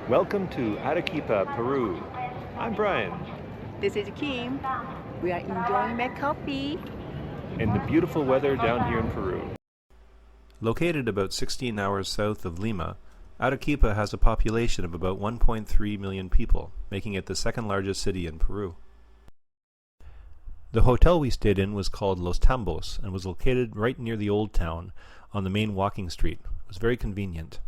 Welcome to Arequipa, Peru. I'm Brian, This is Kim. We are enjoying my coffee. and the beautiful weather down here in Peru. Located about 16 hours south of Lima, Arequipa has a population of about 1.3 million people, making it the second largest city in Peru. The hotel we stayed in was called Los Tambos and was located right near the old town on the main walking street. It was very convenient.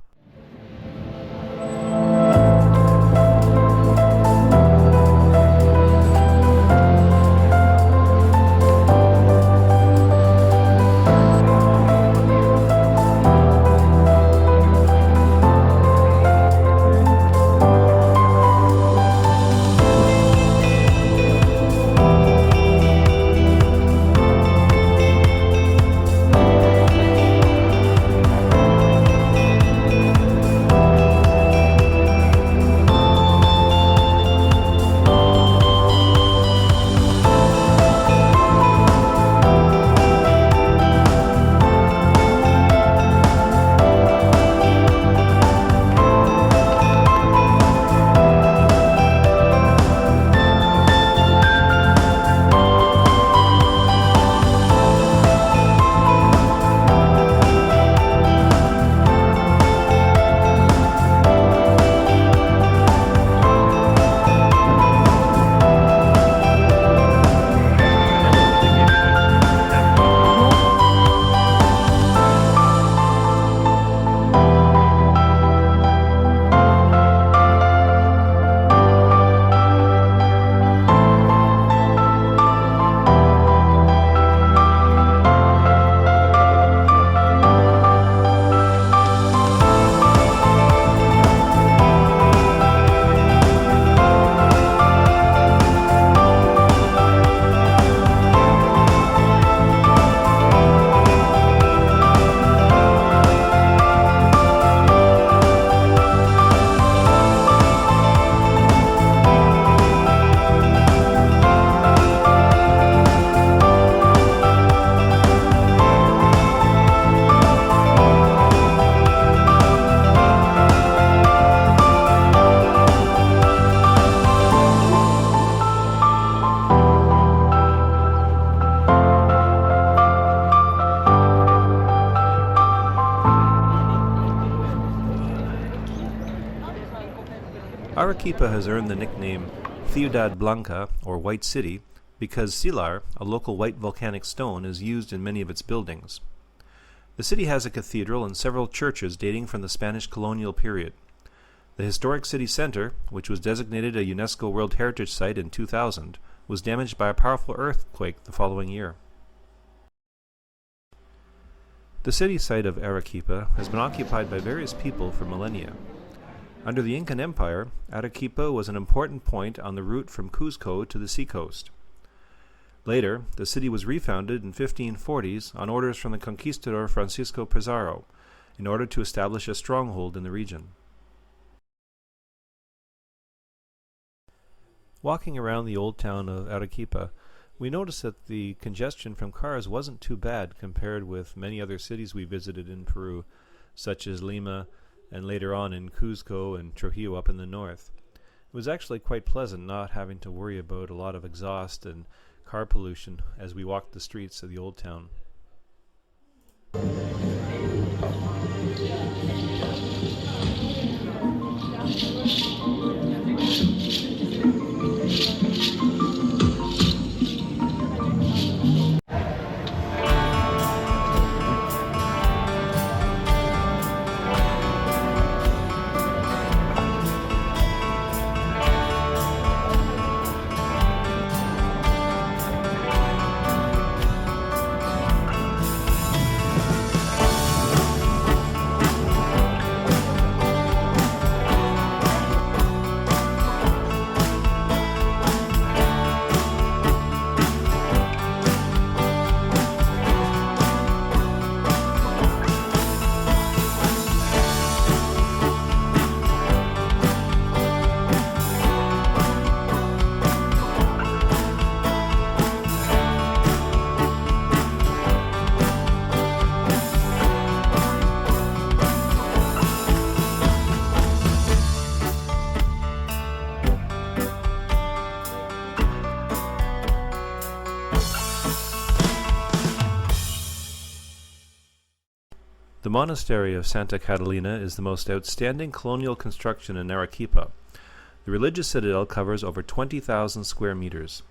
Arequipa has earned the nickname Ciudad Blanca, or White City, because sillar, a local white volcanic stone, is used in many of its buildings. The city has a cathedral and several churches dating from the Spanish colonial period. The historic city center, which was designated a UNESCO World Heritage Site in 2000, was damaged by a powerful earthquake the following year. The city site of Arequipa has been occupied by various people for millennia. Under the Incan Empire, Arequipa was an important point on the route from Cuzco to the seacoast. Later, the city was refounded in 1540s on orders from the conquistador Francisco Pizarro in order to establish a stronghold in the region. Walking around the old town of Arequipa, we noticed that the congestion from cars wasn't too bad compared with many other cities we visited in Peru, such as Lima, and later on in Cuzco and Trujillo up in the north. It was actually quite pleasant not having to worry about a lot of exhaust and car pollution as we walked the streets of the old town. monastery of Santa Catalina is the most outstanding colonial construction in Arequipa. The religious citadel covers over 20,000 square meters.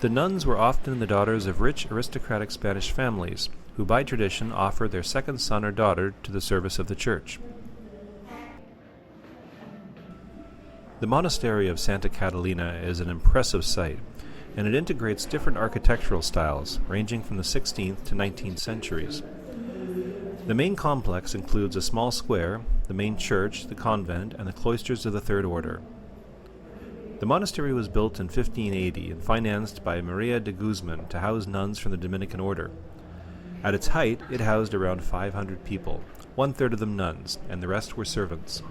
The nuns were often the daughters of rich aristocratic Spanish families, who by tradition offered their second son or daughter to the service of the church. The monastery of Santa Catalina is an impressive sight, and it integrates different architectural styles, ranging from the 16th to 19th centuries. The main complex includes a small square, the main church, the convent, and the cloisters of the Third Order. The monastery was built in 1580 and financed by Maria de Guzman to house nuns from the Dominican order. At its height, it housed around 500 people, one-third of them nuns, and the rest were servants.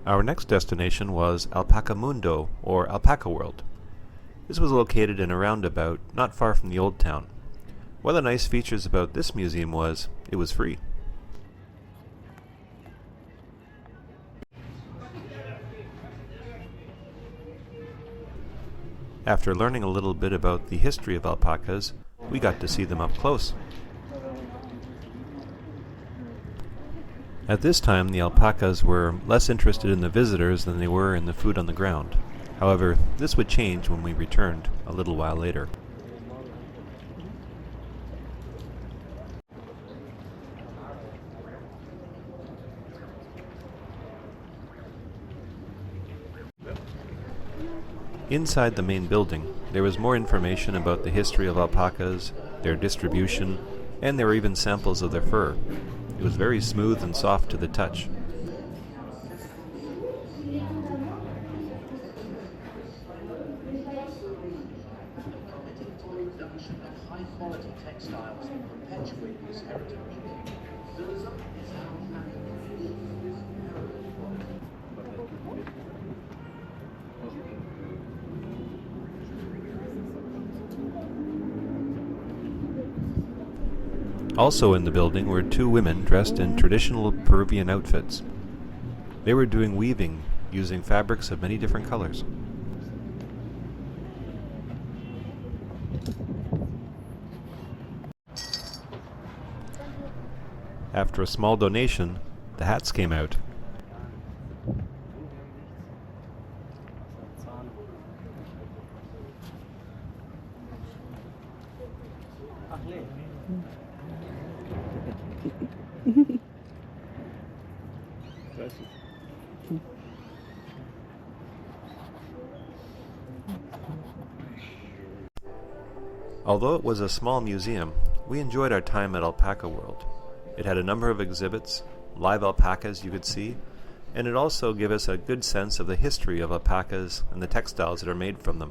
Our next destination was Alpaca Mundo, or Alpaca World. This was located in a roundabout not far from the old town. One of the nice features about this museum was it was free. After learning a little bit about the history of alpacas, we got to see them up close. At this time, the alpacas were less interested in the visitors than they were in the food on the ground. However, this would change when we returned a little while later. Inside the main building, there was more information about the history of alpacas, their distribution, and there were even samples of their fur. It was very smooth and soft to the touch. Also in the building were two women dressed in traditional Peruvian outfits. They were doing weaving using fabrics of many different colors. After a small donation, the hats came out. Although it was a small museum, we enjoyed our time at Alpaca World. It had a number of exhibits, live alpacas you could see, and it also gave us a good sense of the history of alpacas and the textiles that are made from them.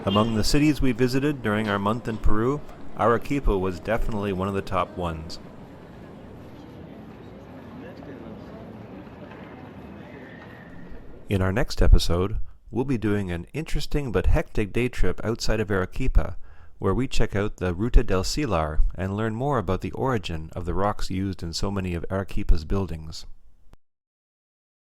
Among the cities we visited during our month in Peru, Arequipa was definitely one of the top ones. In our next episode, we'll be doing an interesting but hectic day trip outside of Arequipa, where we check out the Ruta del Sillar and learn more about the origin of the rocks used in so many of Arequipa's buildings.